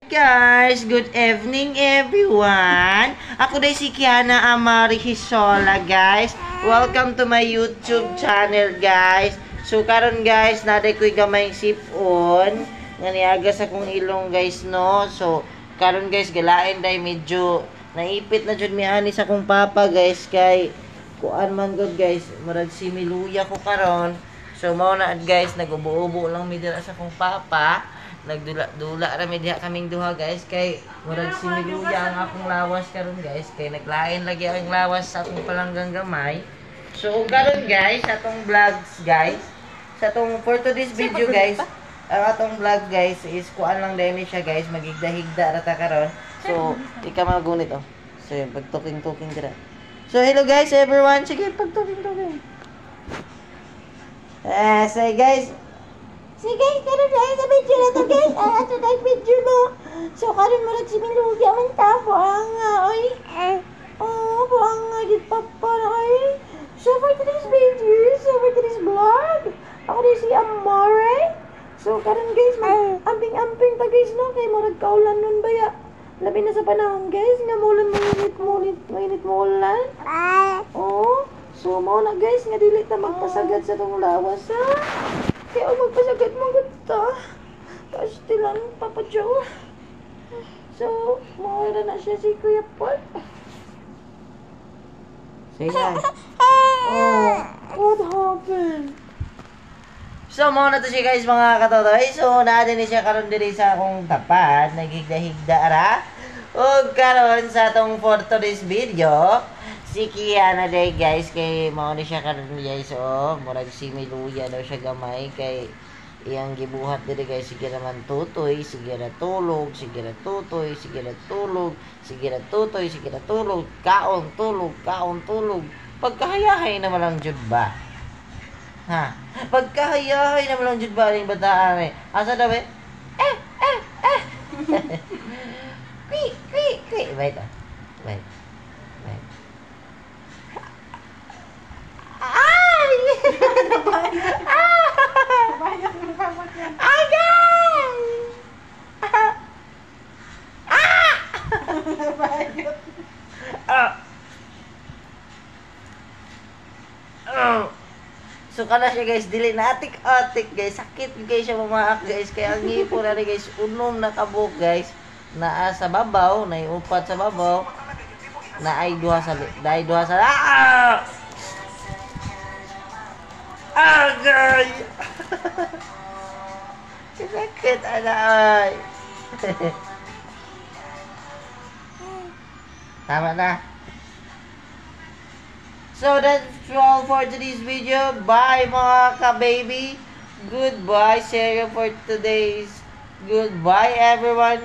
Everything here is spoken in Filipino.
Guys, good evening everyone. Ako day si Kiana Amari Hisola, guys. Welcome to my YouTube channel, guys. So karon guys, naday ko'y gamay sipon nga niaga sa kong ilong, guys, no. So karon guys, galain day medyo naipit na jud mi ani sa kong papa, guys, kay kuan man gud, guys, murag similuya ko karon. So mao na guys, nagubo-ubo lang mi dira sa kong papa. Nagdula-dula ra mi diha kaming duha, guys, kay murag similuya ang akong lawas karon, guys, kay naglain lagi ang lawas sa akong palanggang gamay. So karon guys, atong vlogs, guys, sa atong for today's video, guys, ang atong vlog, guys, is kuan lang din siya, guys, magigda-higda ra ta karon. So ika magunit, oh. So pagtuking-tuking dira. So hello guys everyone, sige pagtuking-tuking. Say guys. Sige guys, karon dahil sa video na to, guys. Ato na video, no. So karon murag si Miluya man ta, buanga, oy. Buanga gid papa na, oy. So for today's video, so for today's vlog, ako din si Amore. So karon guys, amping-amping ta, guys, no, kay murag kaulan nun baya. Labi na sa panahon, guys, nga mulan mainit mulan. Oh, so mo na, guys, nga dili ta magpasagad sa tong lawas, ha. Kaya magpasagad mo gata. Pastilan, Papa Joe. So, mawala na siya si Kuya Paul. Say hi. Oh, what happened? So, muna to siya, guys, mga katotoy. So, natin ni siya karon diri sa akong tapat. Nagigda-higda ara. O karon sa atong for today's video, si Kiana day, guys, kay mao ni siya karon, guys. Oh, murag si Miluya daw siya gamay kay iyang gibuhat diri, guys. Sige naman tutoy, sige na tulog, sige na tutoy, sige na tulog, sige na tutoy, sige na tulog, kaon tulog. Pagkahayahay naman lang jud ba? Ha? Pagkahayahay naman lang jud ba ning bataan eh? Asa daw eh? Quick. Wait. So kana siya, guys, dili na atik-atik, guys, sakit guys siya mamaak, guys, kaya ang ngipon na rin, guys, unom na kabuk, guys, naa sa babaw, naiupat sa babaw, naay duha sa agay. Sakit anay. Tama na. So that's all for today's video. Bye mga ka-baby. Goodbye. Share for today's. Goodbye everyone.